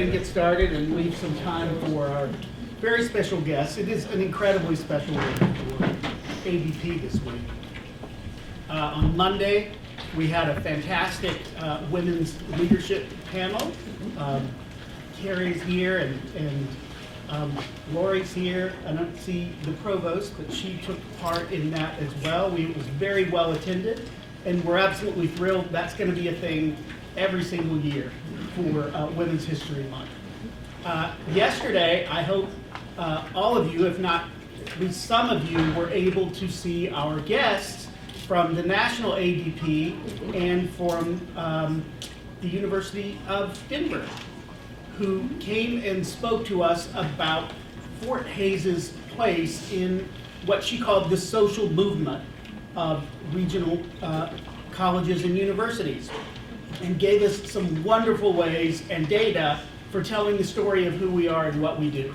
and get started and leave some time for our very special guest. It is an incredibly special week for ADP this week. On Monday, we had a fantastic women's leadership panel. Carrie's here and Lori's here. I don't see the provost, but she took part in that as well. It was very well attended, and we're absolutely thrilled. That's going to be a thing every single year for Women's History Month. Yesterday, I hope all of you, if not at least some of you, were able to see our guests from the National ADP and from the University of Denver, who came and spoke to us about Fort Hays's place in what she called the social movement of regional colleges and universities, and gave us some wonderful ways and data for telling the story of who we are and what we do.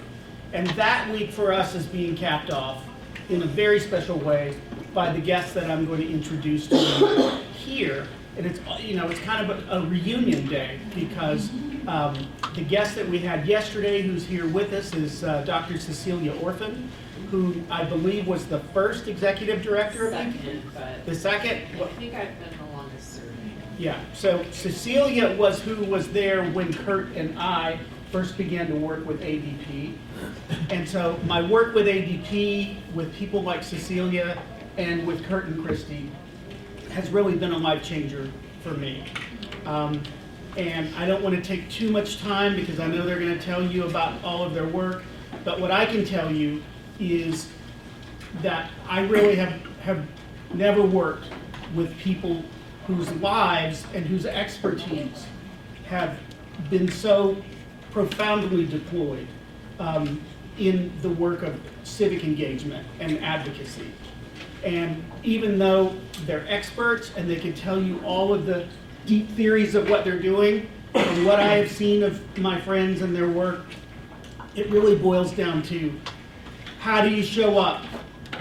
And that week for us is being capped off in a very special way by the guests that I'm going to introduce to you here. And it's, you know, it's kind of a reunion day, because the guest that we had yesterday who's here with us is Dr. Cecilia Orphan, who I believe was the first executive director of the second. I think I've been the longest serving. Yeah, so Cecilia was who was there when Curt and I first began to work with ADP. And so my work with ADP, with people like Cecilia and with Curt and Christie, has really been a life changer for me. And I don't want to take too much time because I know they're going to tell you about all of their work, but what I can tell you is that I really have never worked with people whose lives and whose expertise have been so profoundly deployed in the work of civic engagement and advocacy. And even though they're experts and they can tell you all of the deep theories of what they're doing, from what I have seen of my friends and their work, it really boils down to how do you show up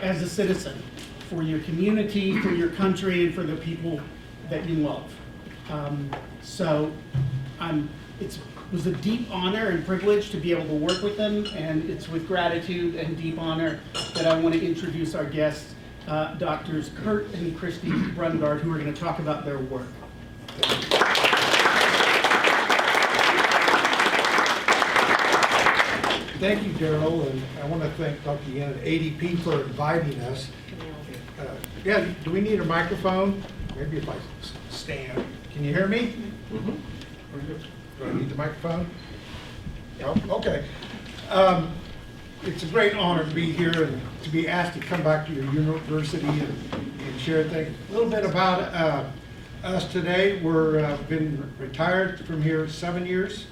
as a citizen for your community, for your country, and for the people that you love. It was a deep honor and privilege to be able to work with them, and it's with gratitude and deep honor that I want to introduce our guests, Doctors Curt and Christie Brungardt, who are going to talk about their work. Thank you, Daryl, and I want to thank Dr. Yen and ADP for inviting us. Yeah, do we need a microphone? Maybe if I stand. Can you hear me? Mm-hmm. Do I need the microphone? Oh, okay. It's a great honor to be here and to be asked to come back to your university and share things. A little bit about us today. We're been retired from here 7 years,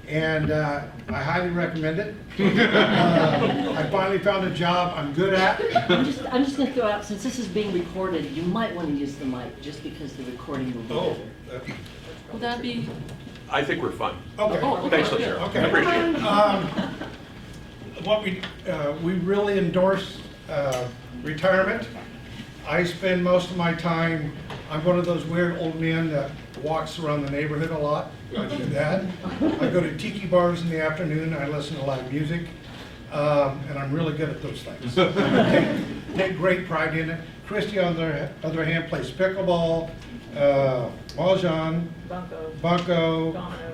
and I highly recommend it. I finally found a job I'm good at. I'm just going to throw out, since this is being recorded, you might want to use the mic just because the recording will be better. Will that be? I think we're fine. Okay. Oh, Thanks, Sheriff. Okay. I appreciate it. What we really endorse retirement. I spend most of my time, I'm one of those weird old men that walks around the neighborhood a lot. I do that. I go to tiki bars in the afternoon. I listen to live music. And I'm really good at those things. Take great pride in it. Christie, on the other hand, plays pickleball, mahjong, bunco,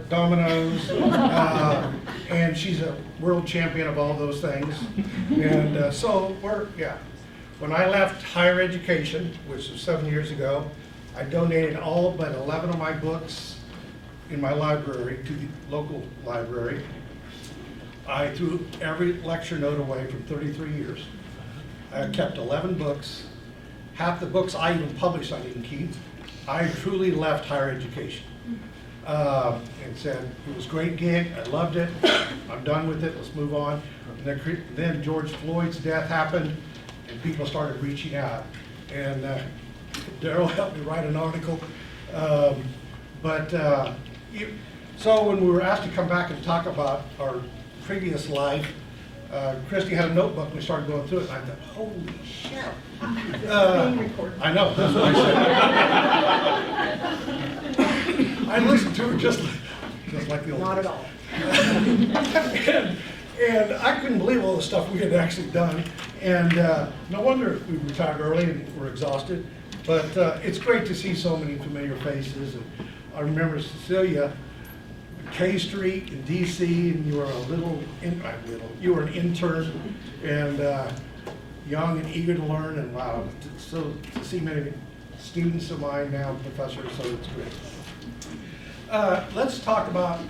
dominoes, and she's a world champion of all those things. And when I left higher education, which was 7 years ago, I donated all but 11 of my books in my library to the local library. I threw every lecture note away from 33 years. I kept 11 books. Half the books I even published I didn't keep. I truly left higher education and said, it was a great gig, I loved it, I'm done with it, let's move on. And then George Floyd's death happened, and people started reaching out. And Daryl helped me write an article. So when we were asked to come back and talk about our previous life, Christie had a notebook and we started going through it, and I thought, holy shit. I know, that's what I said. I listened to her just like the old days. Not at all. And I couldn't believe all the stuff we had actually done. And no wonder we retired early and were exhausted. But it's great to see so many familiar faces. And I remember Cecilia, K Street in DC, and you were you were an intern and young and eager to learn. And wow, so to see many students of mine now, professors, so it's great. Let's talk about,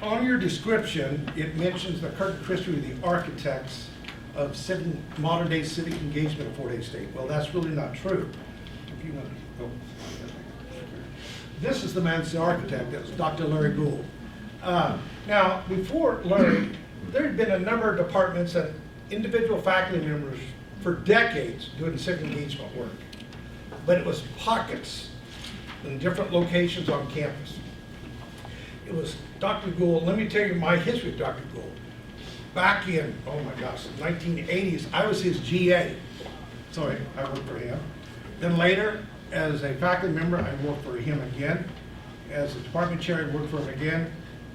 on your description, it mentions that Curt and Christie were the architects of modern day civic engagement at Fort Hays State. Well, that's really not true. If you want to go. This is the man's the architect, that was Dr. Larry Gould. Now, before Larry, there had been a number of departments and individual faculty members for decades doing civic engagement work. But it was pockets in different locations on campus. It was Dr. Gould. Let me tell you my history of Dr. Gould. Back in, oh my gosh, the 1980s, I was his GA. Sorry, I worked for him. Then later, as a faculty member, I worked for him again. As a department chair, I worked for him again.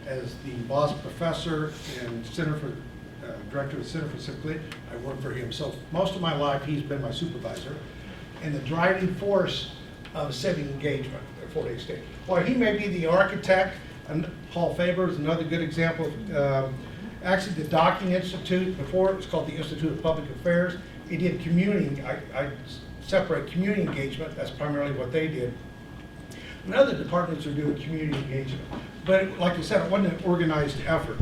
As the boss professor and director of the Center for Civic Leadership, I worked for him. So most of my life, he's been my supervisor and the driving force of civic engagement at Fort Hays State. While he may be the architect, and Paul Faber is another good example. Actually, the Docking Institute, before it was called the Institute of Public Affairs, it did community. I separate community engagement, that's primarily what they did. And other departments are doing community engagement. But like I said, it wasn't an organized effort.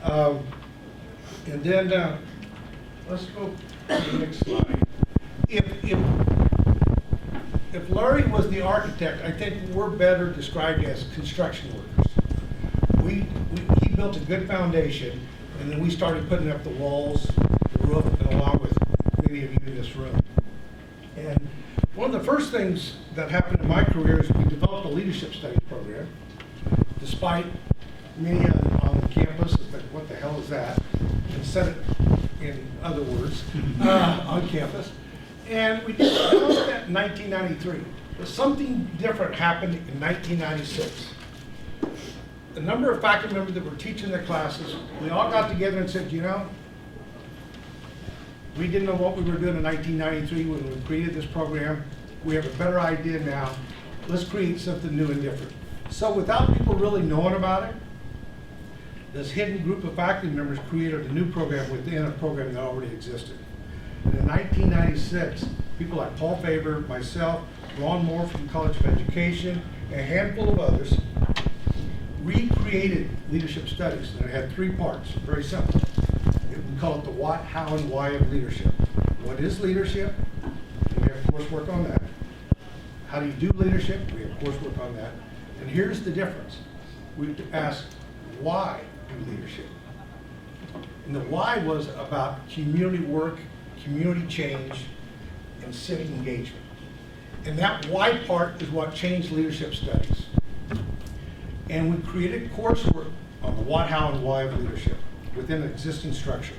And then, let's go to the next slide. If Larry was the architect, I think we're better described as construction workers. He built a good foundation, and then we started putting up the walls, the roof, and along with many of you in this room. And one of the first things that happened in my career is we developed a leadership studies program, despite many on the campus, like, what the hell is that? And said it in other words, on campus. And we developed that in 1993. But something different happened in 1996. The number of faculty members that were teaching the classes, we all got together and said, you know, we didn't know what we were doing in 1993 when we created this program. We have a better idea now. Let's create something new and different. So without people really knowing about it, this hidden group of faculty members created a new program within a program that already existed. And in 1996, people like Paul Faber, myself, Ron Moore from the College of Education, and a handful of others recreated leadership studies. And it had three parts, very simple. We call it the what, how, and why of leadership. What is leadership? We have coursework on that. How do you do leadership? We have coursework on that. And here's the difference. We asked, why do leadership? And the why was about community work, community change, and civic engagement. And that why part is what changed leadership studies. And we created coursework on the what, how, and why of leadership within an existing structure.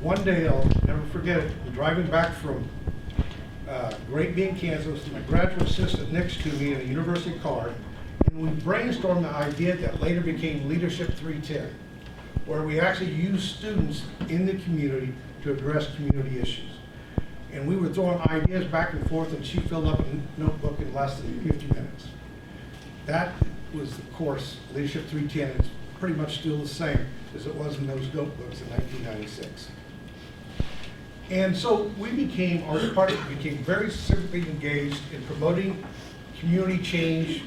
One day, I'll never forget it, I'm driving back from Great Bend, Kansas, my graduate assistant next to me in a university car, and we brainstormed the idea that later became Leadership 310, where we actually use students in the community to address community issues. And we were throwing ideas back and forth, and she filled up a notebook in less than 50 minutes. That was the course, Leadership 310. It's pretty much still the same as it was in those notebooks in 1996. And so we became, our department became very civically engaged in promoting community change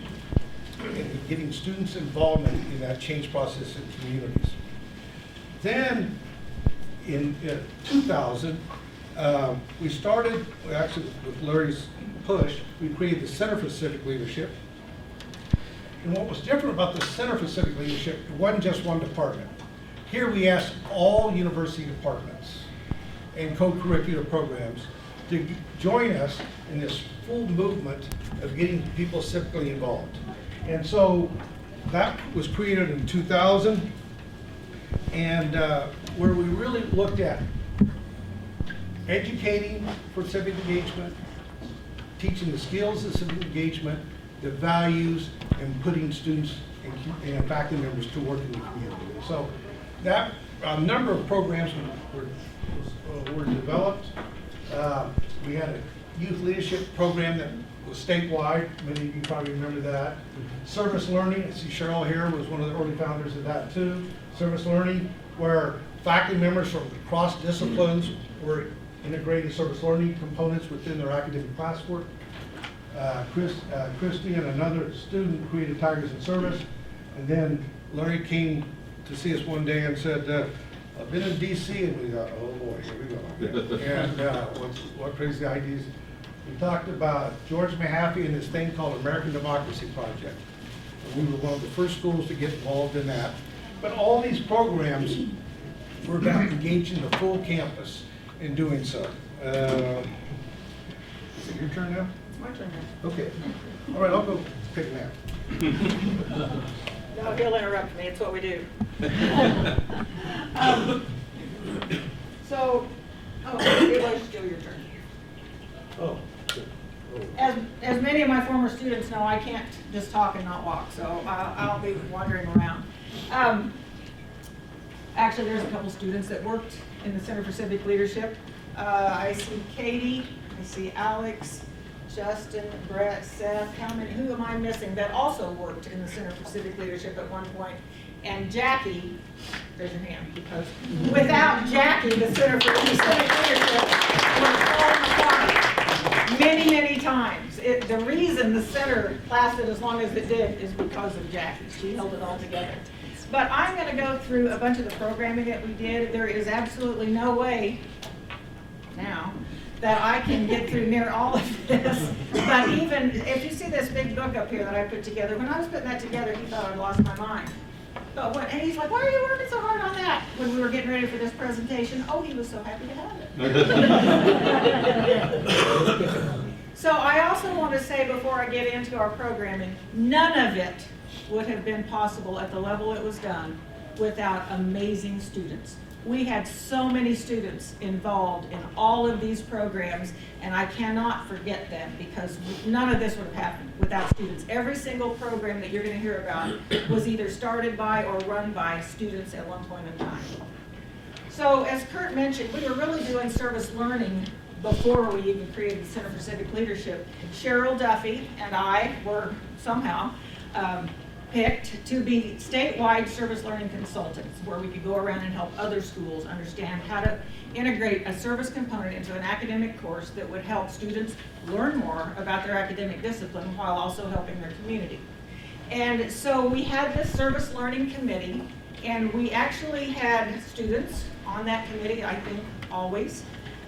and getting students' involvement in that change process in communities. Then in 2000, we started, actually with Larry's push, we created the Center for Civic Leadership. And what was different about the Center for Civic Leadership, it wasn't just one department. Here we asked all university departments and co-curricular programs to join us in this full movement of getting people civically involved. And so that was created in 2000, and where we really looked at educating for civic engagement, teaching the skills of civic engagement, the values, and putting students and faculty members to work in the community. So that, a number of programs were developed. We had a youth leadership program that was statewide. Many of you probably remember that. Service learning, I see Cheryl here, was one of the early founders of that too. Service learning, where faculty members from across disciplines were integrating service learning components within their academic classwork. Christie and another student created Tigers in Service. And then Larry came to see us one day and said, I've been in DC, and we thought, oh boy, here we go. And what crazy ideas. We talked about George Mahaffey and this thing called American Democracy Project. And we were one of the first schools to get involved in that. But all these programs were about engaging the full campus in doing so. Is it your turn now? It's my turn now. Okay. All right, I'll go take a nap. No, he'll interrupt me, it's what we do. It was still your turn. Oh. As many of my former students know, I can't just talk and not walk, so I'll be wandering around. Actually, there's a couple students that worked in the Center for Civic Leadership. I see Katie, I see Alex, Justin, Brett, Seth, who am I missing that also worked in the Center for Civic Leadership at one point? And Jackie, raise your hand, because without Jackie, the Center for Civic Leadership would fall apart many, many times. The reason the center lasted as long as it did is because of Jackie. She held it all together. But I'm going to go through a bunch of the programming that we did. There is absolutely no way now that I can get through near all of this. But even if you see this big book up here that I put together, when I was putting that together, he thought I'd lost my mind. And he's like, why are you working so hard on that? When we were getting ready for this presentation, oh, he was so happy to have it. So I also want to say before I get into our programming, none of it would have been possible at the level it was done without amazing students. We had so many students involved in all of these programs, and I cannot forget them because none of this would have happened without students. Every single program that you're going to hear about was either started by or run by students at one point in time. So as Curt mentioned, we were really doing service learning before we even created the Center for Civic Leadership. Cheryl Duffy and I were somehow picked to be statewide service learning consultants, where we could go around and help other schools understand how to integrate a service component into an academic course that would help students learn more about their academic discipline while also helping their community. And so we had this service learning committee, and we actually had students on that committee, I think, always.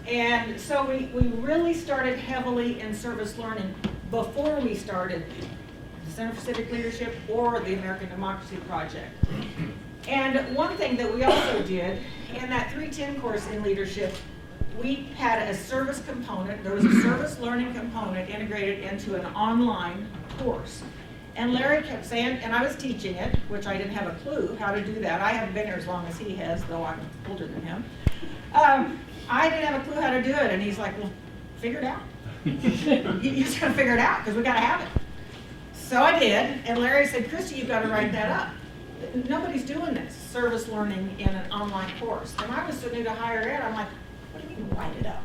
And so we really started heavily in service learning before we started the Center for Civic Leadership or the American Democracy Project. And one thing that we also did, in that 310 course in leadership, we had a service component. There was a service learning component integrated into an online course. And Larry kept saying, and I was teaching it, which I didn't have a clue how to do that. I haven't been here as long as he has, though I'm older than him. I didn't have a clue how to do it, and he's like, well, figure it out. You just gotta figure it out, because we gotta have it. So I did, and Larry said, Christie, you've got to write that up. Nobody's doing this, service learning in an online course. And I was so new to higher ed, I'm like, what do you mean write it up?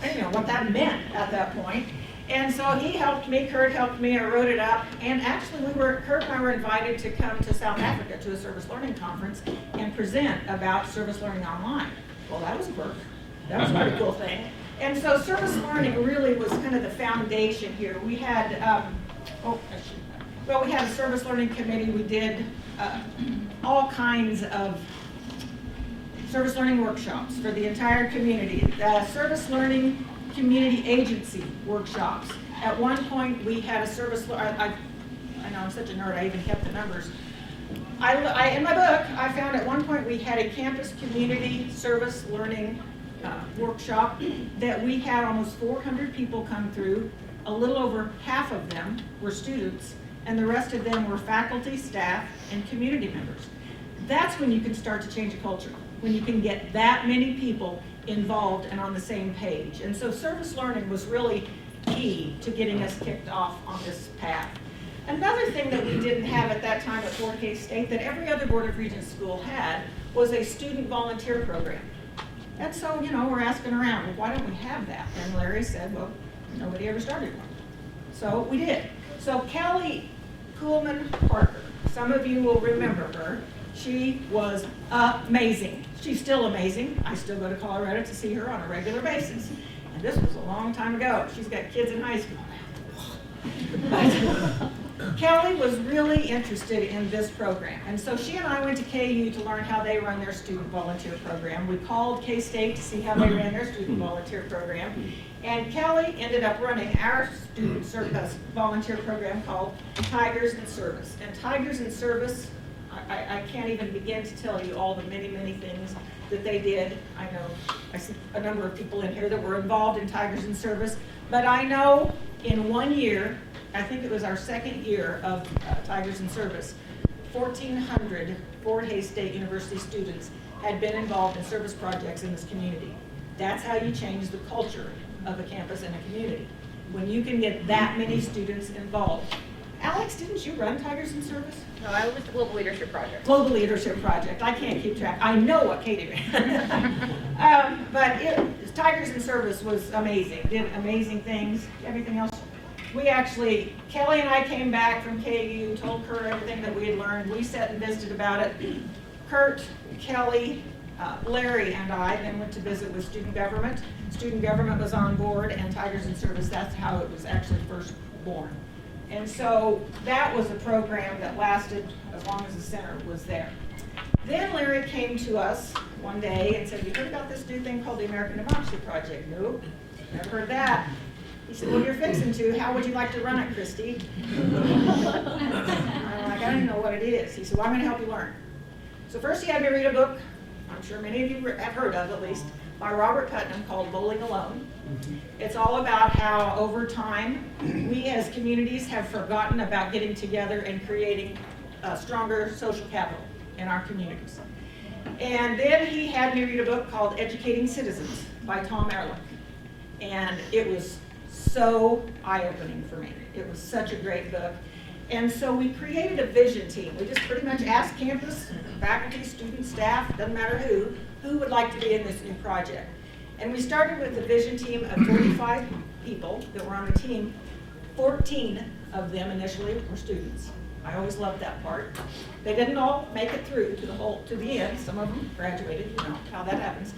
I didn't know what that meant at that point. And so he helped me, Curt helped me, I wrote it up. And actually Curt and I were invited to come to South Africa to a service learning conference and present about service learning online. Well, that was a perk. That was a pretty cool thing. And so service learning really was kind of the foundation here. We had, we had a service learning committee. We did all kinds of service learning workshops for the entire community. Service learning community agency workshops. At one point, we had a service, I know I'm such a nerd, I even kept the numbers. In my book, I found at one point we had a campus community service learning workshop that we had almost 400 people come through. A little over half of them were students, and the rest of them were faculty, staff, and community members. That's when you can start to change a culture, when you can get that many people involved and on the same page. And so service learning was really key to getting us kicked off on this path. Another thing that we didn't have at that time at Fort Hays State that every other Board of Regents school had was a student volunteer program. And so, we're asking around, well, why don't we have that? And Larry said, well, nobody ever started one. So we did. So Kelly Kuhlman Parker, some of you will remember her. She was amazing. She's still amazing. I still go to Colorado to see her on a regular basis. And this was a long time ago. She's got kids in high school now. Kelly was really interested in this program. And so she and I went to KU to learn how they run their student volunteer program. We called K-State to see how they ran their student volunteer program. And Kelly ended up running our student service volunteer program called Tigers in Service. And Tigers in Service, I can't even begin to tell you all the many, many things that they did. I know I see a number of people in here that were involved in Tigers in Service, but I know in 1 year, I think it was our second year of Tigers in Service, 1,400 Fort Hays State University students had been involved in service projects in this community. That's how you change the culture of a campus and a community, when you can get that many students involved. Alex, didn't you run Tigers in Service? No, I was the Global Leadership Project. Global Leadership Project. I can't keep track. I know what Katie ran. But Tigers in Service was amazing. Did amazing things. Everything else. We actually, Kelly and I came back from KU, told Curt everything that we had learned. We sat and visited about it. Curt, Kelly, Larry, and I then went to visit with student government. Student government was on board, and Tigers in Service, that's how it was actually first born. And so that was a program that lasted as long as the center was there. Then Larry came to us one day and said, "You heard about this new thing called the American Democracy Project?" "Nope, never heard that." He said, "Well, you're fixing to. How would you like to run it, Christie?" I'm like, "I don't even know what it is." He said, "Well, I'm going to help you learn." So first he had me read a book, I'm sure many of you have heard of at least, by Robert Putnam called Bowling Alone. It's all about how over time we as communities have forgotten about getting together and creating stronger social capital in our communities. And then he had me read a book called Educating Citizens by Tom Ehrlich. And it was so eye-opening for me. It was such a great book. And so we created a vision team. We just pretty much asked campus, faculty, students, staff, doesn't matter who would like to be in this new project. And we started with a vision team of 45 people that were on the team. 14 of them initially were students. I always loved that part. They didn't all make it through to the end. Some of them graduated, you know how that happens.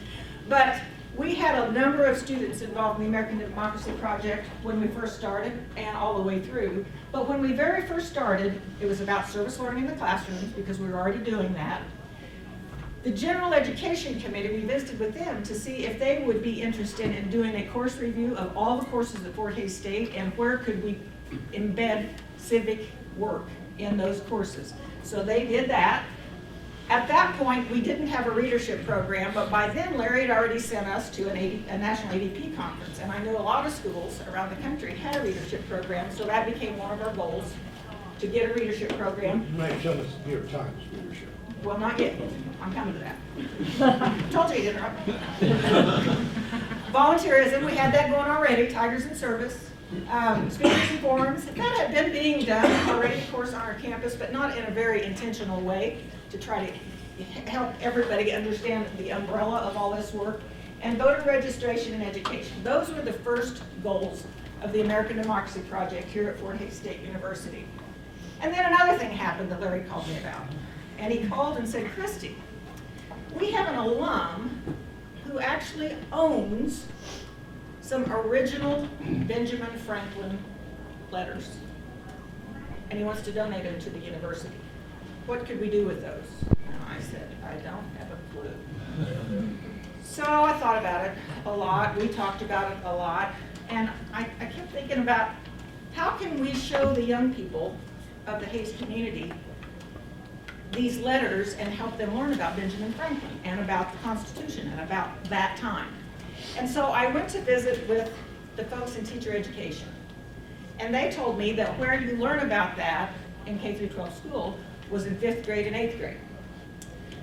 But we had a number of students involved in the American Democracy Project when we first started and all the way through. But when we very first started, it was about service learning in the classrooms because we were already doing that. The General Education Committee, we visited with them to see if they would be interested in doing a course review of all the courses at Fort Hays State and where could we embed civic work in those courses. So they did that. At that point, we didn't have a readership program, but by then Larry had already sent us to a national ADP conference, and I knew a lot of schools around the country had a readership program, so that became one of our goals, to get a readership program. You might tell us the New York Times leadership. Well, not yet. I'm coming to that. Told you to interrupt. Volunteerism, we had that going already, Tigers in Service. Speakers and forums, that had been being done already, of course, on our campus, but not in a very intentional way to try to help everybody understand the umbrella of all this work. And voter registration and education. Those were the first goals of the American Democracy Project here at Fort Hays State University. And then another thing happened that Larry called me about. And he called and said, "Christie, we have an alum who actually owns some original Benjamin Franklin letters. And he wants to donate them to the university. What could we do with those?" And I said, "I don't have a clue." So I thought about it a lot. We talked about it a lot. And I kept thinking about how can we show the young people of the Hays community these letters and help them learn about Benjamin Franklin and about the Constitution and about that time. And so I went to visit with the folks in teacher education. And they told me that where you learn about that in K-12 school was in 5th grade and 8th grade.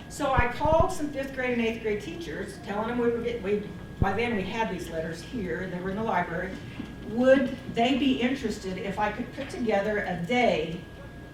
So I called some 5th grade and 8th grade teachers, telling them by then we had these letters here and they were in the library. would they be interested if I could put together a day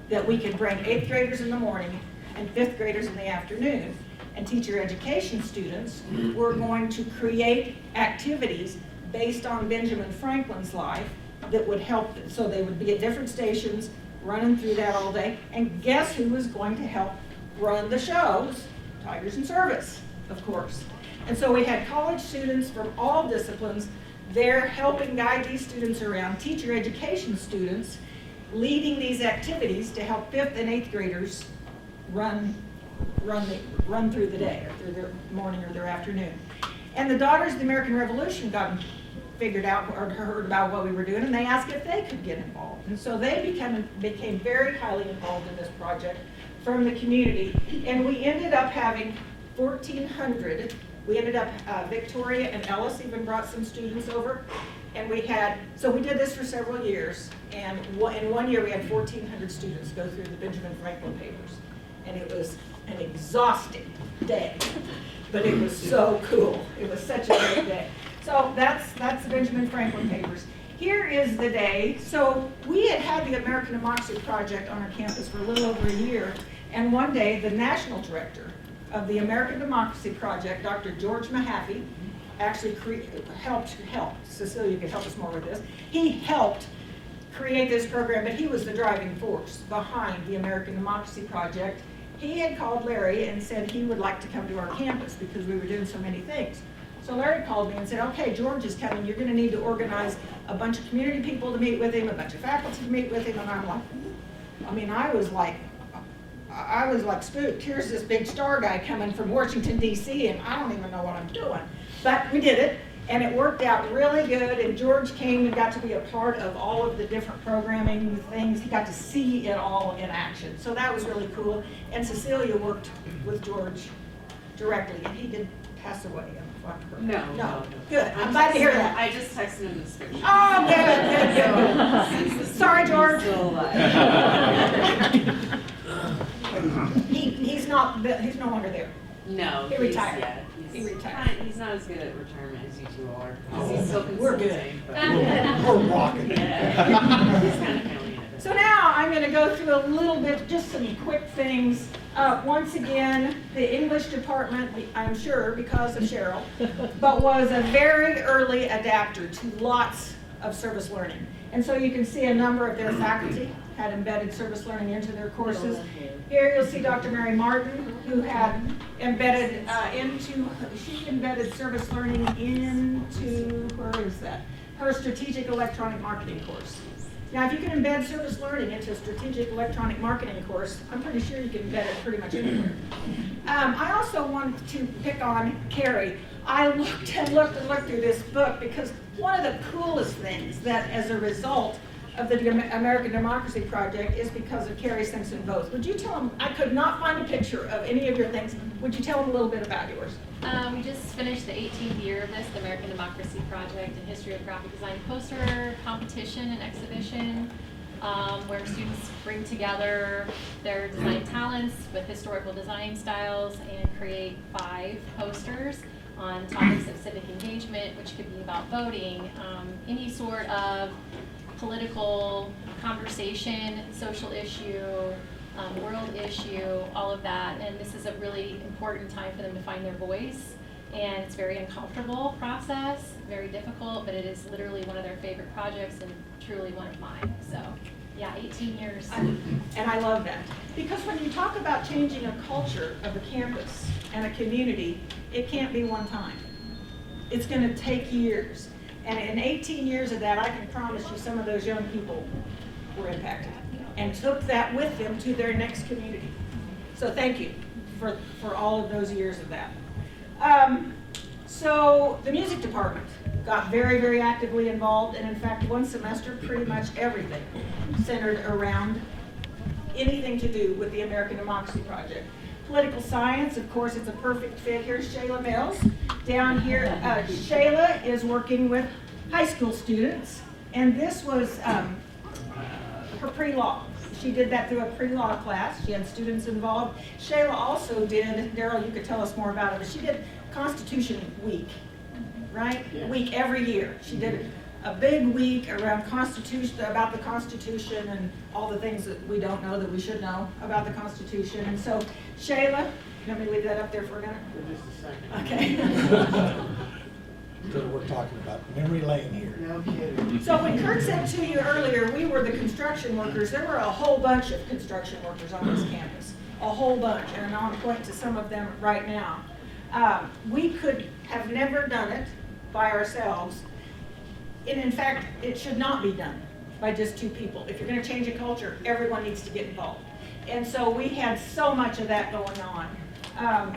that we could bring 8th graders in the morning and 5th graders in the afternoon? And teacher education students were going to create activities based on Benjamin Franklin's life that would help, so they would be at different stations running through that all day. And guess who was going to help run the shows? Tigers in Service, of course. And so we had college students from all disciplines there helping guide these students around, teacher education students leading these activities to help 5th and 8th graders run through the day, or through their morning or their afternoon. And the Daughters of the American Revolution got figured out or heard about what we were doing, and they asked if they could get involved. And so they became very highly involved in this project from the community. And we ended up having 1,400. We ended up, Victoria and Ellis even brought some students over. And we did this for several years. And in 1 year, we had 1,400 students go through the Benjamin Franklin papers. And it was an exhausting day, but it was so cool. It was such a great day. So that's the Benjamin Franklin papers. Here is the day. So we had the American Democracy Project on our campus for a little over a year. And one day, the national director of the American Democracy Project, Dr. George Mahaffey, actually helped. Cecilia could help us more with this. He helped create this program, but he was the driving force behind the American Democracy Project. He had called Larry and said he would like to come to our campus because we were doing so many things. So Larry called me and said, okay, George is coming. You're going to need to organize a bunch of community people to meet with him, a bunch of faculty to meet with him. And I'm like, I was like spooked. Here's this big star guy coming from Washington, D.C., and I don't even know what I'm doing. But we did it, and it worked out really good. And George came and got to be a part of all of the different programming things. He got to see it all in action. So that was really cool. And Cecilia worked with George directly, and he did pass away. No. Good. I'm glad to hear that. I just texted him this picture. Oh, good. Sorry, George. Still alive. He's no longer there. No. He retired. He retired. retired. He's not as good at retirement as you two are. 'Cause he's still We're good. consulting, but- We're rocking. Yeah. He's kind of counting it. So now I'm going to go through a little bit, just some quick things. Once again, the English department, I'm sure because of Cheryl, but was a very early adapter to lots of service learning. And so you can see a number of their faculty had embedded service learning into their courses. Here you'll see Dr. Mary Martin, who had embedded she embedded service learning into, where is that? Her strategic electronic marketing course. Now, if you can embed service learning into a strategic electronic marketing course, I'm pretty sure you can embed it pretty much anywhere. I also wanted to pick on Carrie. I looked through this book because one of the coolest things that as a result of the American Democracy Project is because of Carrie Simpson Bose. Would you tell them, I could not find a picture of any of your things. Would you tell them a little bit about yours? We just finished the 18th year of this, the American Democracy Project and History of Graphic Design poster competition and exhibition, where students bring together their design talents with historical design styles and create 5 posters on topics of civic engagement, which could be about voting, any sort of political conversation, social issue, world issue, all of that. And this is a really important time for them to find their voice. And it's a very uncomfortable process, very difficult, but it is literally one of their favorite projects and truly one of mine. So yeah, 18 years. And I love that. Because when you talk about changing a culture of a campus and a community, it can't be one time. It's going to take years. And in 18 years of that, I can promise you some of those young people were impacted and took that with them to their next community. So thank you for all of those years of that. So the music department got very, very actively involved. And in fact, one semester, pretty much everything centered around anything to do with the American Democracy Project. Political science, of course, it's a perfect fit. Here's Shayla Mills. Down here, Shayla is working with high school students, and this was her pre-law. She did that through a pre-law class. She had students involved. Shayla also did, Daryl, you could tell us more about it, but she did Constitution Week, right? Yeah. Week every year. She did a big week around Constitution, about the Constitution and all the things that we don't know that we should know about the Constitution. And so, Shayla, you want me to leave that up there for a minute? For just a second. Okay. So we're talking about memory lane here. No kidding. So when Curt said to you earlier, we were the construction workers, there were a whole bunch of construction workers on this campus. A whole bunch, and I'll point to some of them right now. We could have never done it by ourselves. And in fact, it should not be done by just two people. If you're gonna change a culture, everyone needs to get involved. And so we had so much of that going on.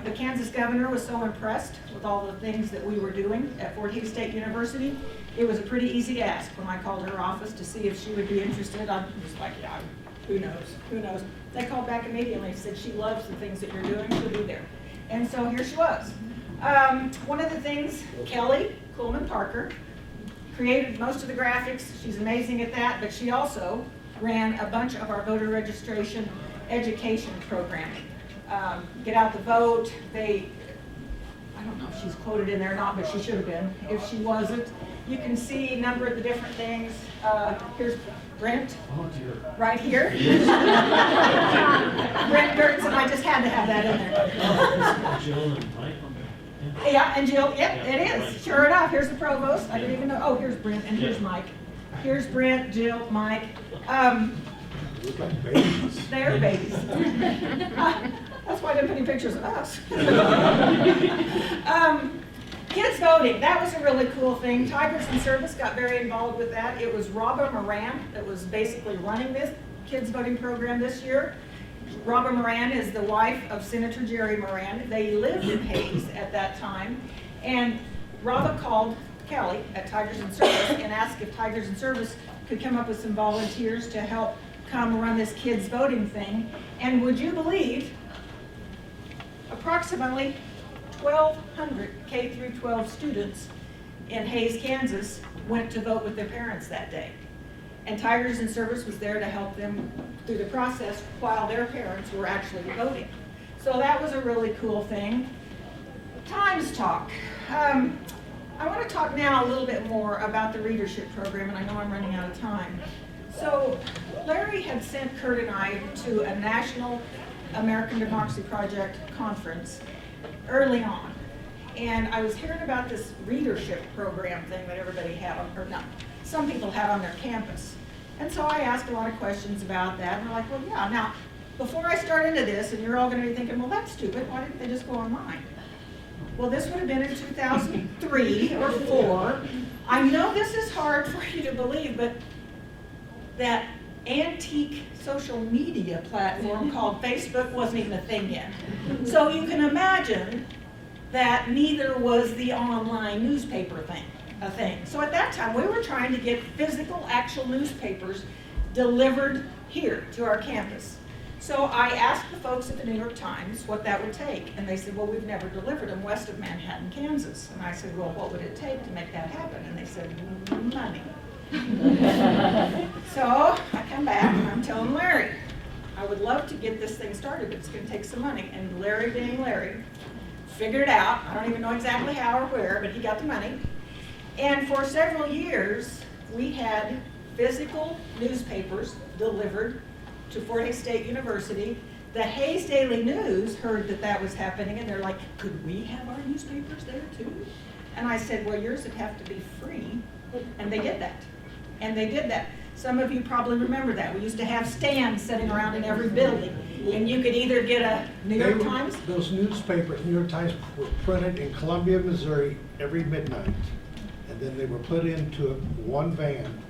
The Kansas governor was so impressed with all the things that we were doing at Fort Hays State University. It was a pretty easy ask when I called her office to see if she would be interested. I was like, yeah, who knows? They called back immediately and said she loves the things that you're doing, she'll be there. And so here she was. One of the things, Kelly Coolman Parker created most of the graphics. She's amazing at that, but she also ran a bunch of our voter registration education programming. Get out the vote. I don't know if she's quoted in there or not, but she should have been. If she wasn't, you can see a number of the different things. Here's Brent, right here. Brent Gertson, I just had to have that in there. Jill and Mike. Yeah, and Jill, yep, it is. Sure enough, here's the provost. I didn't even know. Oh, here's Brent and here's Mike. Here's Brent, Jill, Mike. Look like babies. They're babies. That's why I didn't put any pictures of us. Kids voting, that was a really cool thing. Tigers in Service got very involved with that. It was Robert Moran that was basically running this kids voting program this year. Robert Moran is the wife of Senator Jerry Moran. They lived in Hays at that time. And Robert called Kelly at Tigers in Service and asked if Tigers in Service could come up with some volunteers to help come run this kids voting thing. And would you believe, approximately 1,200 K through 12 students in Hays, Kansas went to vote with their parents that day. And Tigers in Service was there to help them through the process while their parents were actually voting. So that was a really cool thing. Times talk. I want to talk now a little bit more about the readership program, and I know I'm running out of time. So Larry had sent Curt and I to a National American Democracy Project conference early on. And I was hearing about this readership program thing that everybody had on, or not, some people had on their campus. And so I asked a lot of questions about that, and they're like, well, yeah, now, before I start into this, and you're all gonna be thinking, well, that's stupid, why didn't they just go online? Well, this would have been in 2003 or 4. I know this is hard for you to believe, but that antique social media platform called Facebook wasn't even a thing yet. So you can imagine that neither was the online newspaper thing a thing. So at that time, we were trying to get physical, actual newspapers delivered here to our campus. So I asked the folks at the New York Times what that would take, and they said, well, we've never delivered them west of Manhattan, Kansas. And I said, well, what would it take to make that happen? And they said, money. So I come back and I'm telling Larry, I would love to get this thing started, but it's going to take some money. And Larry, being Larry, figured it out. I don't even know exactly how or where, but he got the money. And for several years, we had physical newspapers delivered to Fort Hays State University. The Hays Daily News heard that that was happening, and they're like, could we have our newspapers there too? And I said, well, yours would have to be free. And they did that. And they did that. Some of you probably remember that. We used to have stands sitting around in every building, and you could either get a New York Times. Those newspapers, New York Times, were printed in Columbia, Missouri every midnight. And then they were put into one van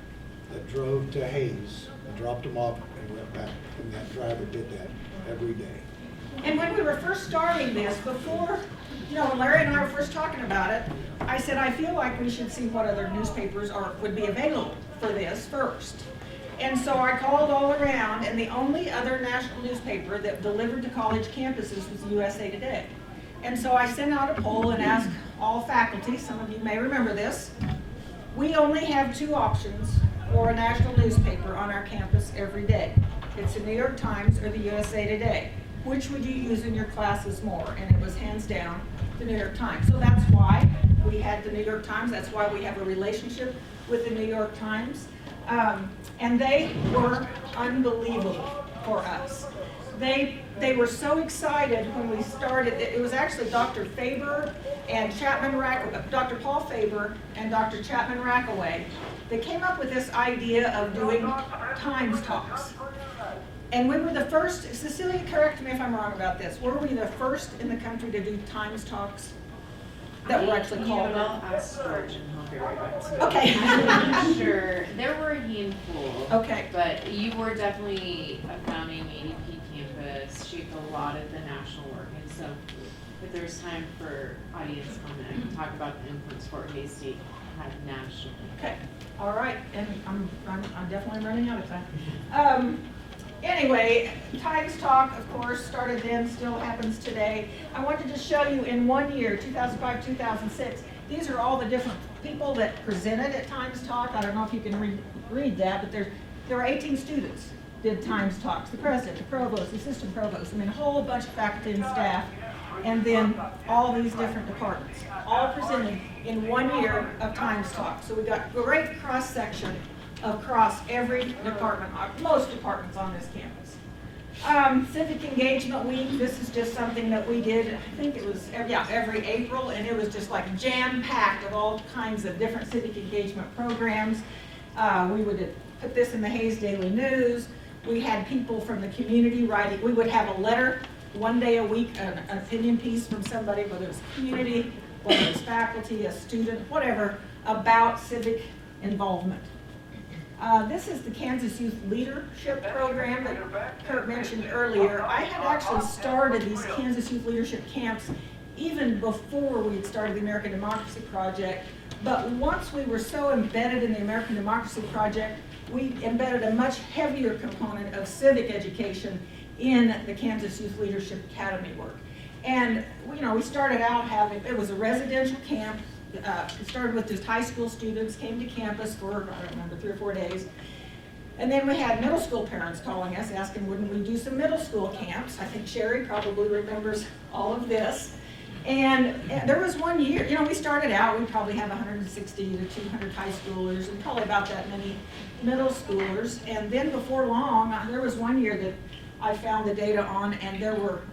that drove to Hays and dropped them off and went back. And that driver did that every day. And when we were first starting this, before, when Larry and I were first talking about it, I said, I feel like we should see what other newspapers would be available for this first. And so I called all around, and the only other national newspaper that delivered to college campuses was USA Today. And so I sent out a poll and asked all faculty, some of you may remember this, we only have 2 options for a national newspaper on our campus every day. It's the New York Times or the USA Today. Which would you use in your classes more? And it was hands down the New York Times. So that's why we we had the New York Times. That's why we have a relationship with the New York Times. And they were unbelievable for us. They were so excited when we started. It was actually Dr. Faber and Dr. Paul Faber and Dr. Chapman Rackaway. They came up with this idea of doing Times Talks. And we were the first, Cecilia, correct me if I'm wrong about this, were we the first in the country to do Times Talks that were actually called? I'll ask George and he'll be right back to you. Okay. I'm not sure, there were a handful. Okay. But you were definitely a founding ADP campus, shaped a lot of the national work. And so if there's time for audience comment, I can talk about the influence Fort Hays State had nationally. Okay, all right, and I'm definitely running out of time. Anyway, Times Talk, of course, started then, still happens today. I wanted to show you in 1 year, 2005, 2006, these are all the different people that presented at Times Talk. I don't know if you can read that, but there were 18 students did Times Talks. The president, the provost, the assistant provost, I mean, a whole bunch of faculty and staff, and then all these different departments, all presented in 1 year of Times Talk. So we got great cross-section across every department, most departments on this campus. Civic Engagement Week, this is just something that we did, I think it was every April, and it was just like jam-packed of all kinds of different civic engagement programs. We would put this in the Hays Daily News. We had people from the community writing. We would have a letter 1 day a week, an opinion piece from somebody, whether it was community, whether it was faculty, a student, whatever, about civic involvement. This is the Kansas Youth Leadership Program that Curt mentioned earlier. I had actually started these Kansas Youth Leadership Camps even before we had started the American Democracy Project. But once we were so embedded in the American Democracy Project, we embedded a much heavier component of civic education in the Kansas Youth Leadership Academy work. And we started out it was a residential camp. It started with just high school students, came to campus for, I don't remember, 3 or 4 days. And then we had middle school parents calling us, asking wouldn't we do some middle school camps. I think Sherry probably remembers all of this. And there was 1 year, we started out, we probably have 160 to 200 high schoolers and probably about that many middle schoolers. And then before long, there was 1 year that I found the data on, and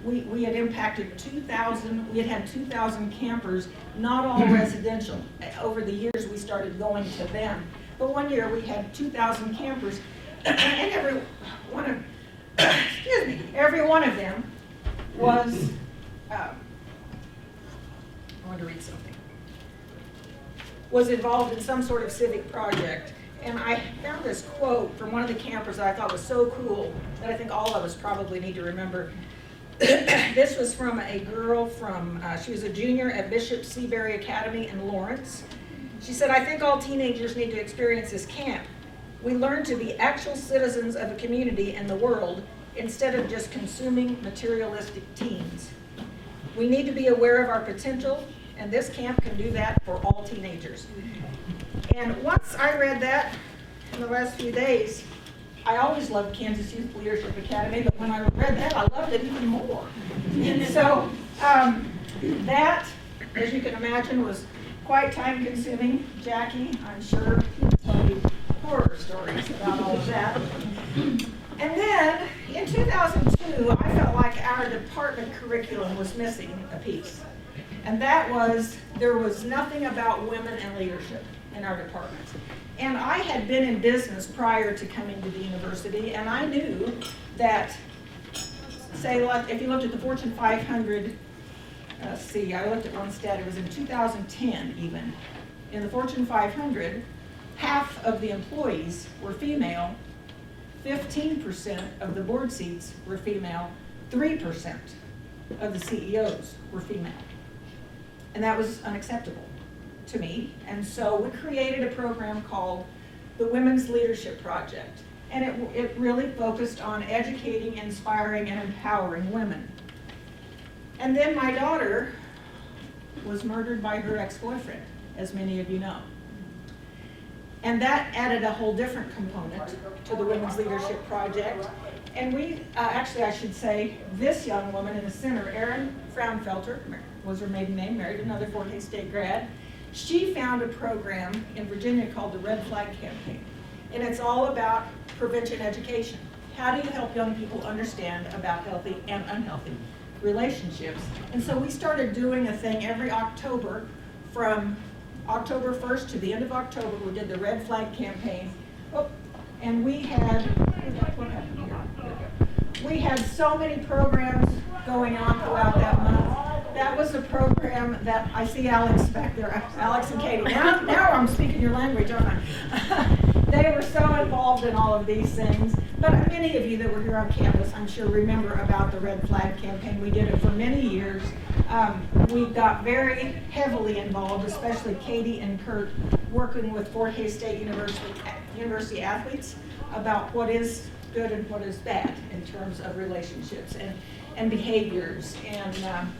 we had impacted 2,000, we had 2,000 campers, not all residential. Over the years, we started going to them. But 1 year, we had 2,000 campers, and every one of them was, I wanted to read something, was involved in some sort of civic project. And I found this quote from one of the campers that I thought was so cool that I think all of us probably need to remember. This was from a girl she was a junior at Bishop Seabury Academy in Lawrence. She said, I think all teenagers need to experience this camp. We learn to be actual citizens of a community and the world instead of just consuming materialistic teens. We need to be aware of our potential, and this camp can do that for all teenagers. And once I read that in the last few days, I always loved Kansas Youth Leadership Academy, but when I read that, I loved it even more. And so that, as you can imagine, was quite time consuming. Jackie, I'm sure, can tell you horror stories about all of that. And then in 2002, I felt like our department curriculum was missing a piece. And that was, there was nothing about women and leadership in our department. And I had been in business prior to coming to the university, and I knew that, say, like if you looked at the Fortune 500, I looked at one stat, it was in 2010 even. In the Fortune 500, half of the employees were female, 15% of the board seats were female, 3% of the CEOs were female. And that was unacceptable to me. And so we created a program called the Women's Leadership Project. And it really focused on educating, inspiring, and empowering women. And then my daughter was murdered by her ex-boyfriend, as many of you know. And that added a whole different component to the Women's Leadership Project. And we, actually I should say, this young woman in the center, Erin Fraunfelter, was her maiden name, married another Fort Hays State grad. She found a program in Virginia called the Red Flag Campaign. And it's all about prevention education. How do you help young people understand about healthy and unhealthy relationships? And so we started doing a thing every October. From October 1st to the end of October, we did the Red Flag Campaign. Oh, and we had, what happened here? We had so many programs going on throughout that month. That was a program that, I see Alex back there, Alex and Katie. Now I'm speaking your language, aren't I? They were so involved in all of these things. But many of you that were here on campus, I'm sure, remember about the Red Flag Campaign. We did it for many years. We got very heavily involved, especially Katie and Curt, working with Fort Hays State University athletes about what is good and what is bad in terms of relationships and behaviors and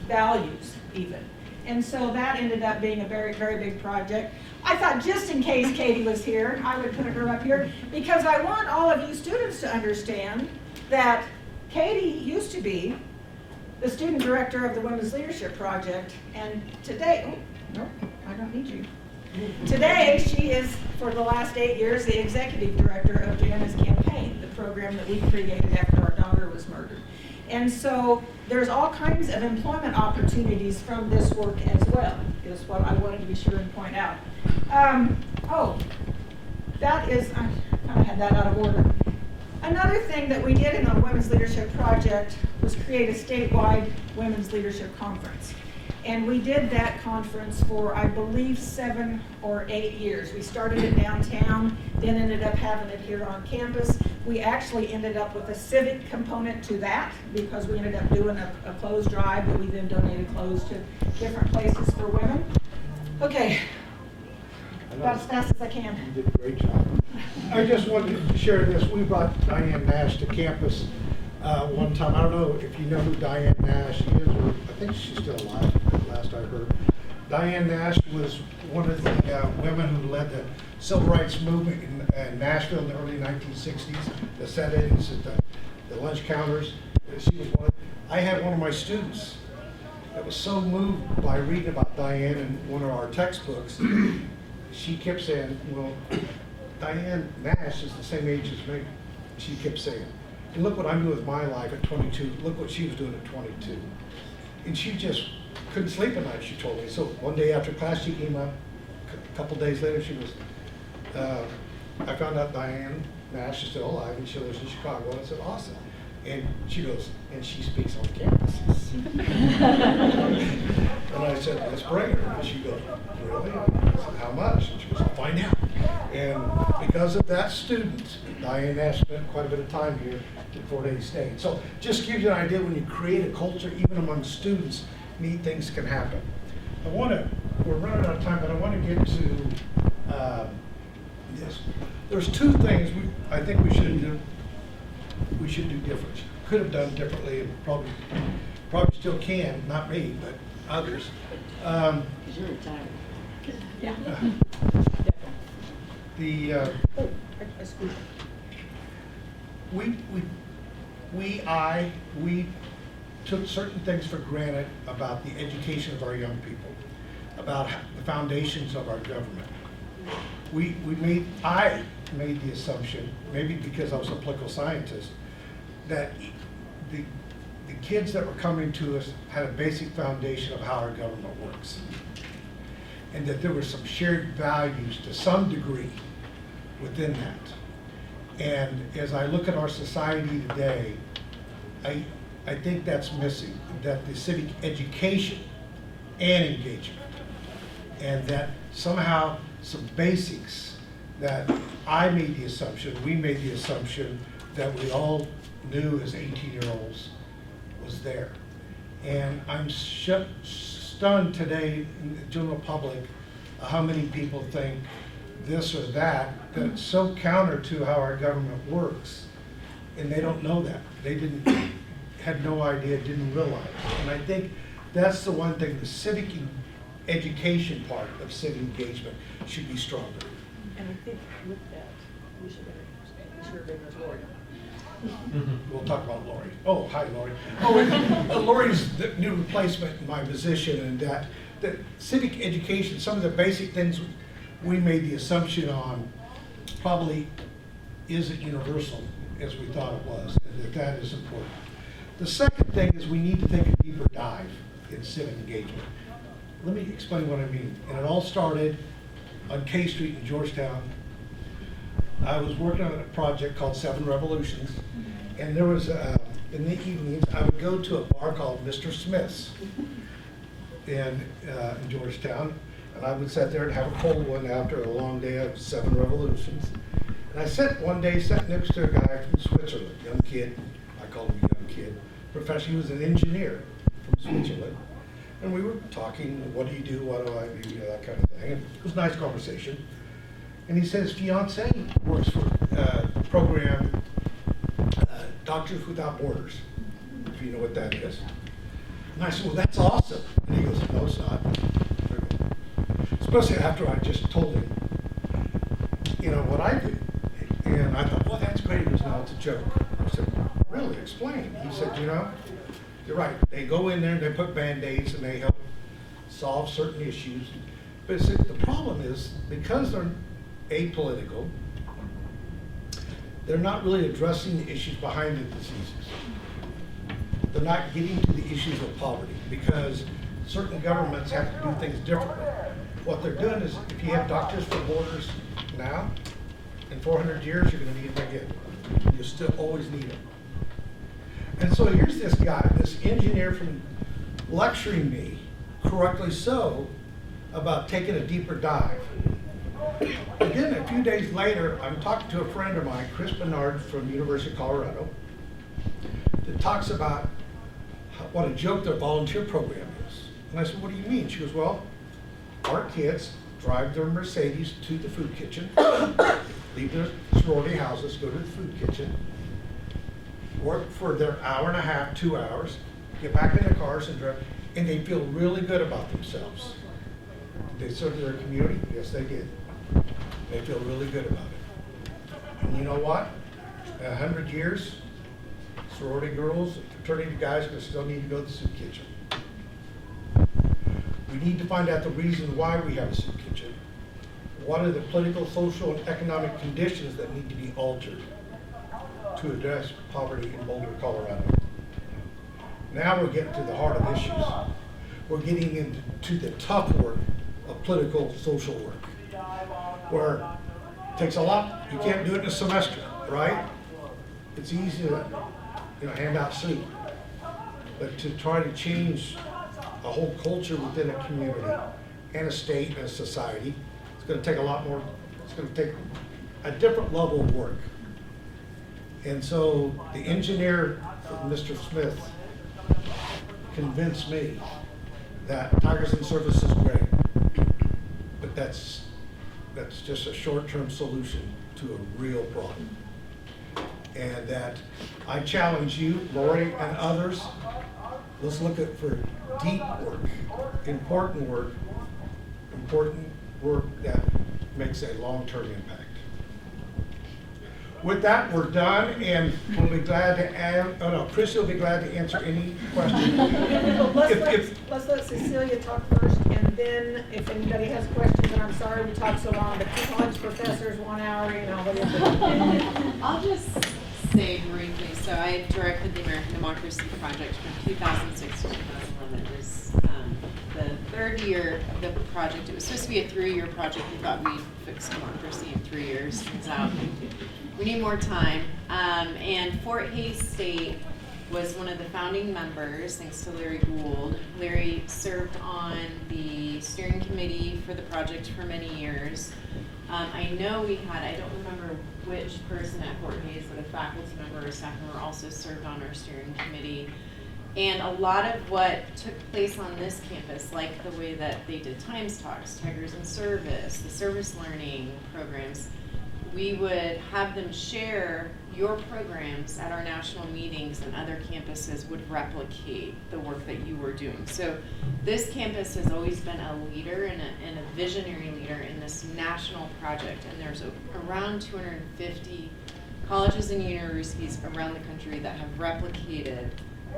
values even. And so that ended up being a very, very big project. I thought just in case Katie was here, I would put her up here because I want all of you students to understand that Katie used to be the student director of the Women's Leadership Project, and today, oh, no, I don't need you. Today, she is, for the last 8 years, the executive director of Jana's Campaign, the program that we created after our daughter was murdered. And so there's all kinds of employment opportunities from this work as well, is what I wanted to be sure and point out. That is, I kind of had that out of order. Another thing that we did in the Women's Leadership Project was create a statewide Women's Leadership Conference. And we did that conference for, I believe, 7 or 8 years. We started it downtown, then ended up having it here on campus. We actually ended up with a civic component to that because we ended up doing a clothes drive, but we then donated clothes to different places for women. Okay, about as fast as I can. You did a great job. I just wanted to share this. We brought Diane Nash to campus one time. I don't know if you know who Diane Nash is, or I think she's still alive, last I heard. Diane Nash was one of the women who led the civil rights movement in Nashville in the early 1960s, the sit-ins at the lunch counters. She was one. I had one of my students that was so moved by reading about Diane in one of our textbooks. She kept saying, well, Diane Nash is the same age as me. She kept saying, and look what I'm doing with my life at 22. Look what she was doing at 22. And she just couldn't sleep at night, she told me. So one day after class, she came up. A couple days later, she was, I found out Diane Nash is still alive, and she lives in Chicago. And I said, awesome. And she goes, and she speaks on campuses. And I said, let's bring her. And she goes, really? I said, how much? And she goes, I'll find out. And because of that student, Diane Nash spent quite a bit of time here at Fort Hays State. So just gives you an idea, when you create a culture, even among students, neat things can happen. We're running out of time, but I want to get to this. There's 2 things I think we should do different. Could have done differently, and probably still can, not me, but others. Because you're retired. Yeah. We took certain things for granted about the education of our young people, about the foundations of our government. I made the assumption, maybe because I was a political scientist, that the kids that were coming to us had a basic foundation of how our government works, and that there were some shared values to some degree within that. And as I look at our society today, I think that's missing, that the civic education and engagement, and that somehow some basics that I made the assumption, we made the assumption that we all knew as 18-year-olds was there. And I'm stunned today in the general public how many people think this or that, that's so counter to how our government works, and they don't know that. They had no idea, didn't realize. And I think that's the one thing, the civic education part of civic engagement should be stronger. And I think with that, we should bring us Lori. We'll talk about Lori. Oh, hi, Lori. Oh, Lori's the new replacement in my position, and that the civic education, some of the basic things we made the assumption on probably isn't universal as we thought it was, and that is important. The second thing is we need to take a deeper dive in civic engagement. Let me explain what I mean. And it all started on K Street in Georgetown. I was working on a project called 7 Revolutions, and there was, in the evenings, I would go to a bar called Mr. Smith's in Georgetown, and I would sit there and have a cold one after a long day of 7 Revolutions. And I one day sat next to a guy from Switzerland, young kid, I called him a young kid, professional, he was an engineer from Switzerland. And we were talking, what do you do, what do I do, you know, that kind of thing. And it was a nice conversation. And he said his fiance works for a program, Doctors Without Borders, if you know what that is. And I said, well, that's awesome. And he goes, no, it's not. Especially after I just told him, you know, what I do. And I thought, well, that's great. He goes, no, it's a joke. I said, really, explain. He said, you know, you're right. They go in there and they put Band-Aids and they help solve certain issues. But the problem is, because they're apolitical, they're not really addressing the issues behind the diseases. They're not getting to the issues of poverty because certain governments have to do things differently. What they're doing is, if you have Doctors for Borders now, in 400 years, you're going to need them again. You still always need them. And so here's this guy, this engineer from lecturing me, correctly so, about taking a deeper dive. And then a few days later, I'm talking to a friend of mine, Chris Bernard from University of Colorado, that talks about what a joke their volunteer program is. And I said, what do you mean? She goes, well, our kids drive their Mercedes to the food kitchen, leave their sorority houses, go to the food kitchen, work for their hour and a half, 2 hours, get back in their cars and drive, and they feel really good about themselves. Did they serve their community? Yes, they did. They feel really good about it. And you know what? In 100 years, sorority girls, fraternity guys are going to still need to go to the soup kitchen. We need to find out the reason why we have a soup kitchen. What are the political, social, and economic conditions that need to be altered to address poverty in Boulder, Colorado? Now we're getting to the heart of issues. We're getting into the tough work of political, social work, where it takes a lot. You can't do it in a semester, right? It's easy to, hand out soup, but to try to change a whole culture within a community and a state and a society, it's going to take a lot more. It's going to take a different level of work. And so the engineer, Mr. Smith, convinced me that Tigers and Service is great, but that's just a short-term solution to a real problem. And that I challenge you, Lori, and others, let's look for deep work, important work that makes a long-term impact. With that, we're done, and we'll be glad to Chris will be glad to answer any questions. Let's let Cecilia talk first, and then if anybody has questions, and I'm sorry we talked so long, but 2 college professors, 1 hour, what is it? I'll just say briefly, so I directed the American Democracy Project from 2006 to 2011. It was the 3rd year of the project. It was supposed to be a 3-year project. We thought we'd fix democracy in 3 years. Turns out we need more time. And Fort Hays State was one of the founding members, thanks to Larry Gould. Larry served on the steering committee for the project for many years. I know we had, I don't remember which person at Fort Hays, but a faculty member or staff member also served on our steering committee. And a lot of what took place on this campus, like the way that they did Times Talks, Tigers in Service, the service learning programs, we would have them share your programs at our national meetings, and other campuses would replicate the work that you were doing. So this campus has always been a leader and a visionary leader in this national project, and there's around 250 colleges and universities around the country that have replicated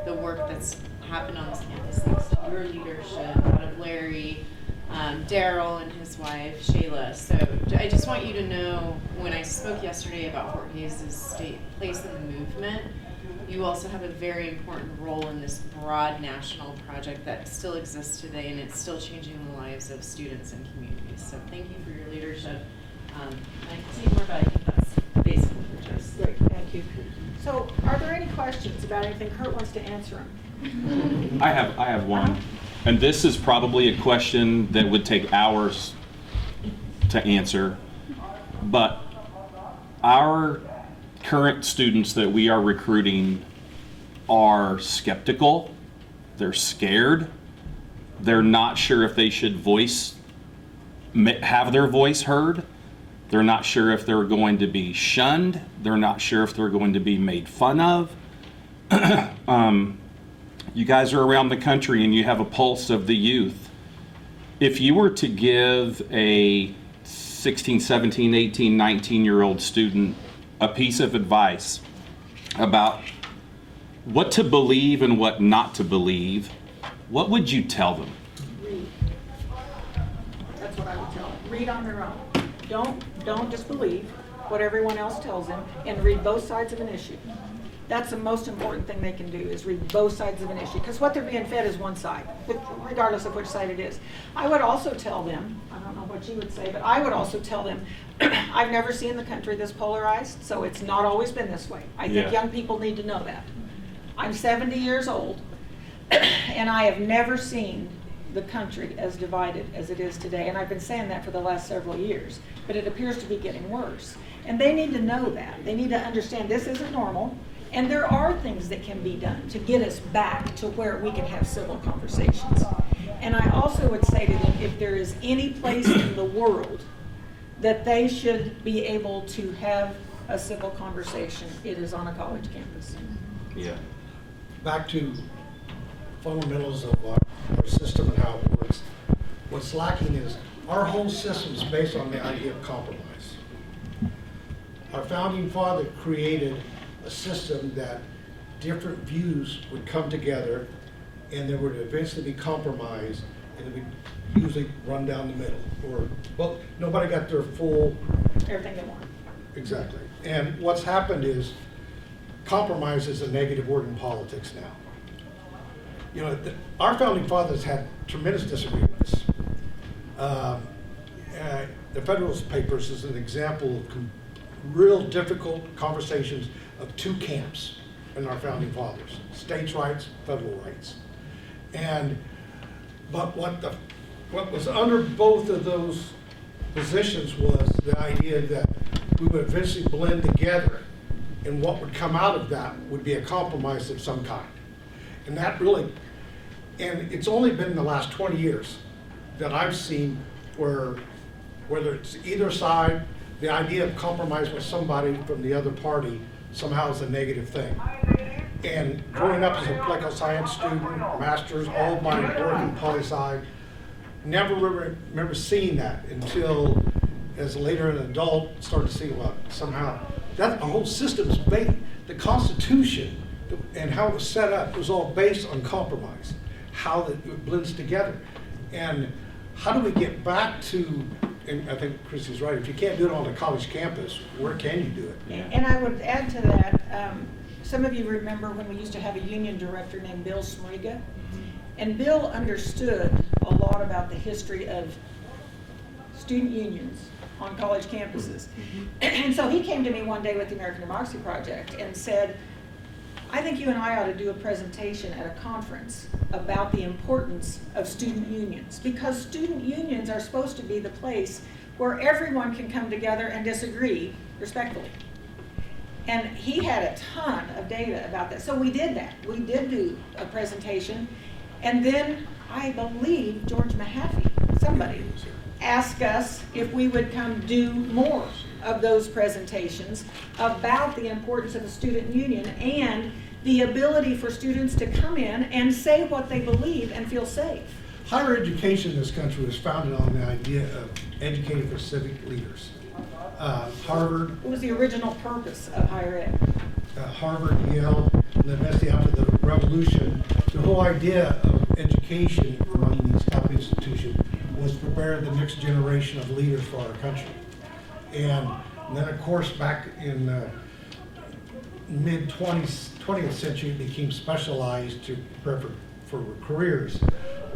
the work that's happened on this campus thanks to your leadership, out of Larry, Daryl and his wife, Shayla. So I just want you to know, when I spoke yesterday about Jorge's place in the movement, you also have a very important role in this broad national project that still exists today, and it's still changing the lives of students and communities. So thank you for your leadership. I can say more, but I think that's basically the gist. Great, thank you. So are there any questions about anything? Curt wants to answer them. I have one, and this is probably a question that would take hours to answer, but our current students that we are recruiting are skeptical, they're scared, they're not sure if they should have their voice heard, they're not sure if they're going to be shunned, they're not sure if they're going to be made fun of. You guys are around the country and you have a pulse of the youth. If you were to give a 16, 17, 18, 19-year-old student a piece of advice about what to believe and what not to believe, what would you tell them? Read. That's what I would tell them. Read on their own. Don't just believe what everyone else tells them, and read both sides of an issue. That's the most important thing they can do, is read both sides of an issue, because what they're being fed is one side, regardless of which side it is. I would also tell them, I don't know what you would say, but I would also tell them, I've never seen the country this polarized, so it's not always been this way. I think young people need to know that. I'm 70 years old, and I have never seen the country as divided as it is today, and I've been saying that for the last several years, but it appears to be getting worse. And they need to know that. They need to understand this isn't normal. And there are things that can be done to get us back to where we can have civil conversations. And I also would say to them, if there is any place in the world that they should be able to have a civil conversation, it is on a college campus. Yeah. Back to fundamentals of our system and how it works. What's lacking is our whole system is based on the idea of compromise. Our founding father created a system that different views would come together and there would eventually be compromise, and it would usually run down the middle, or well, nobody got their full Everything they want. exactly. And what's happened is compromise is a negative word in politics now. You know, our founding fathers had tremendous disagreements. The Federalist Papers is an example of real difficult conversations of two camps in our founding fathers: states' rights, federal rights. But what was under both of those positions was the idea that we would eventually blend together, and what would come out of that would be a compromise of some kind. And that really, and it's only been in the last 20 years that I've seen where, whether it's either side, the idea of compromise with somebody from the other party somehow is a negative thing. And growing up as a political science student, master's, all my work in poli-sci, never remember seeing that until, as later an adult, started to see, well, somehow that whole system's based, the Constitution and how it was set up was all based on compromise, how it blends together. And how do we get back to, and I think Christie's right, if you can't do it on a college campus, where can you do it? And I would add to that, some of you remember when we used to have a union director named Bill Smriga, and Bill understood a lot about the history of student unions on college campuses. And so he came to me one day with the American Democracy Project and said, I think you and I ought to do a presentation at a conference about the importance of student unions, because student unions are supposed to be the place where everyone can come together and disagree respectfully. And he had a ton of data about that. So we did that. We did do a presentation. And then I believe George Mahaffey, somebody, asked us if we would come do more of those presentations about the importance of a student union and the ability for students to come in and say what they believe and feel safe. Higher education in this country was founded on the idea of educating for civic leaders. Harvard. It was the original purpose of higher ed. Harvard, Yale, and then eventually after the revolution, the whole idea of education among these top institutions was to prepare the next generation of leaders for our country. And then, of course, back in mid-20th century, it became specialized to prepare for careers.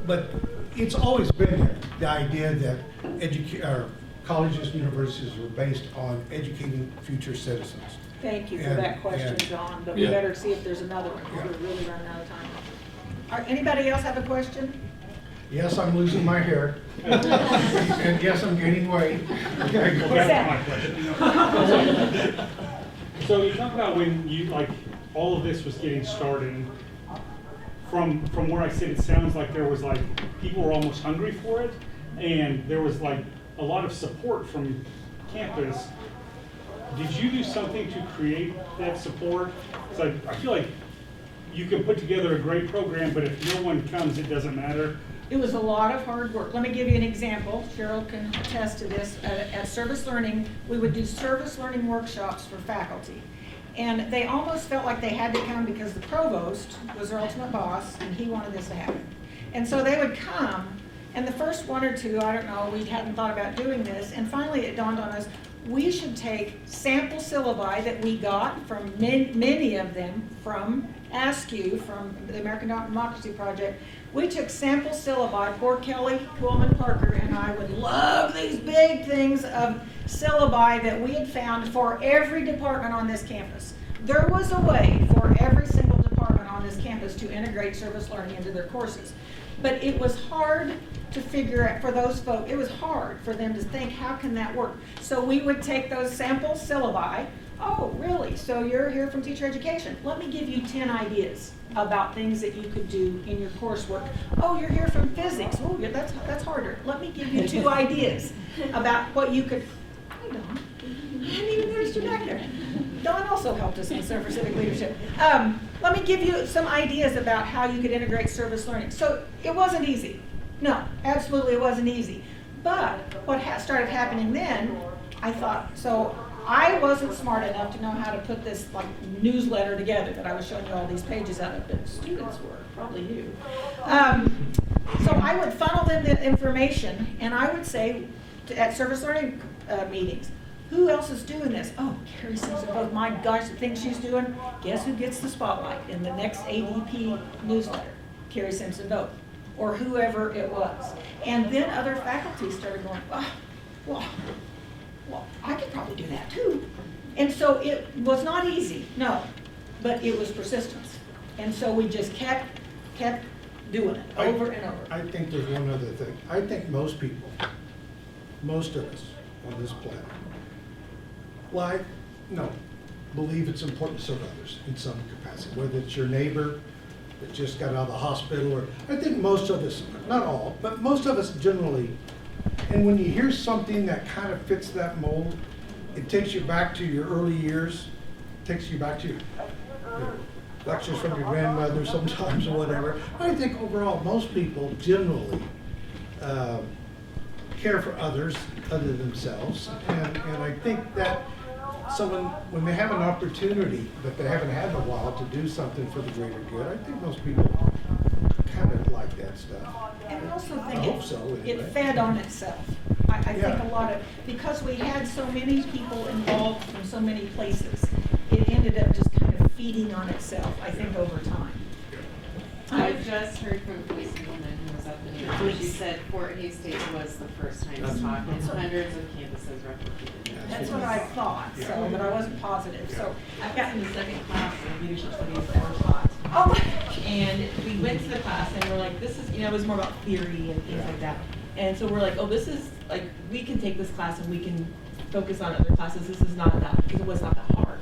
But it's always been there, the idea that colleges and universities were based on educating future citizens. Thank you for And- that question, and- John, but we Yeah. better see if there's another one, because we're really running out of time. Anybody else have a question? Yes, I'm losing my hair. And yes, I'm gaining weight. Okay, go What's back. that? So you talk about when you, like, all of this was getting started, from where I sit, it sounds like there was like, people were almost hungry for it, and there was like a lot of support from campus. Did you do something to create that support? So I feel like you can put together a great program, but if no one comes, it doesn't matter. It was a lot of hard work. Let me give you an example. Cheryl can attest to this. At Service Learning, we would do service learning workshops for faculty. And they almost felt like they had to come because the provost was their ultimate boss and he wanted this to happen. And so they would come, and the first one or two, I don't know, we hadn't thought about doing this, and finally it dawned on us, we should take sample syllabi that we got from many of them from ASCU, from the American Democracy Project. We took sample syllabi, poor Kelly Coolman Parker and I would love these big things of syllabi that we had found for every department on this campus. There was a way for every single department on this campus to integrate service learning into their courses. But it was hard to figure out for those folks, it was hard for them to think, how can that work? So we would take those sample syllabi. Oh, really? So you're here from teacher education. Let me give you 10 ideas about things that you could do in your coursework. Oh, you're here from physics. Oh, yeah, that's harder. Let me give you 2 ideas about what you could. Hi, Dawn. I didn't even notice you back there. Dawn also helped us in the Center for Civic Leadership. Let me give you some ideas about how you could integrate service learning. So it wasn't easy. No, absolutely it wasn't easy. But what started happening then, I thought, so I wasn't smart enough to know how to put this like newsletter together that I was showing you all these pages out of, but students were, probably you. So I would funnel them the information, and I would say at service learning meetings, who else is doing this? Oh, Carrie Simpson. Oh my gosh, the thing she's doing. Guess who gets the spotlight in the next ADP newsletter? Carrie Simpson vote, or whoever it was. And then other faculty started going, oh, well, I could probably do that too. And so it was not easy, no, but it was persistence. And so we just kept doing it over and over. I think there's one other thing. I think most people, most of us on this planet, believe it's important to serve others in some capacity, whether it's your neighbor that just got out of the hospital, or I think most of us, not all, but most of us generally. And when you hear something that kind of fits that mold, it takes you back to your early years, takes you back to your lectures from your grandmother sometimes or whatever. I think overall, most people generally care for others other than themselves. And I think that someone, when they have an opportunity that they haven't had in a while to do something for the greater good, I think most people kind of like that stuff. And I also I think hope so, anyway. it fed on itself. I think Yeah. a lot of, because we had so many people involved from so many places, it ended up just kind of feeding on itself, I think, over time. I just heard from a police woman who was up in New York. She said Fort Hays State was the first time to talk, and hundreds of campuses replicated it. That's what I thought, so, but I wasn't positive, so. I've got in the second class of leadership studies that were taught. Oh my gosh. And we went to the class and we're like, this is, it was more about theory and things like that. And so we're like, oh, this is, like, we can take this class and we can focus on other classes. This is not that, because it was not that hard.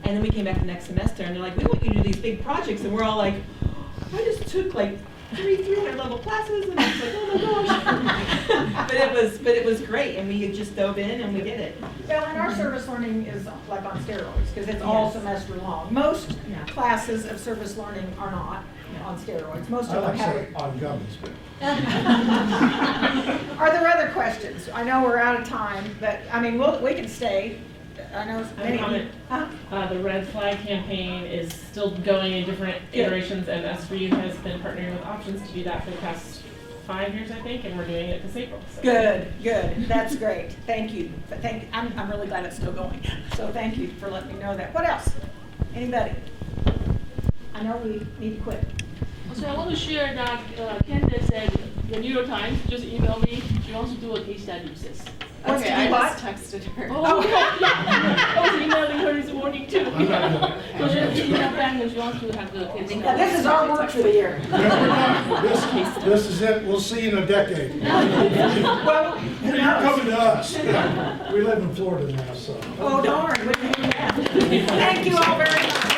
And then we came back the next semester and they're like, we want you to do these big projects. And we're all like, I just took like 300 level classes, and I was like, oh my gosh. but it was great, and we just dove in and we did it. Well, and our service learning is like on steroids, because it's all semester long. Most classes of service learning are not on steroids. Most I of them like to have say on gummies, but Are there other questions? I know we're out of time, but I mean, we can stay. I know I many. comment. Huh? The Red Flag campaign is still going in different Good. iterations, and S4U has been partnering with Options to do that for the past 5 years, I think, and we're doing it this April. So. Good, good. That's great. Thank you. But I'm really glad it's still going. So thank you for letting me know that. What else? Anybody? I know we need to quit. So I want to share that Candace said the New York Times just emailed me. She wants to do a case study with this. Wants Okay, to do I what? just texted her. Oh, yeah. I was emailing her this morning too. I'm not doing it. So she emailed back and she wants to have the case study. Now, this is our work for the year. This is it, we'll see you in a decade. Well, You're coming to us. We live in Florida now, so. oh darn. Thank you all very much.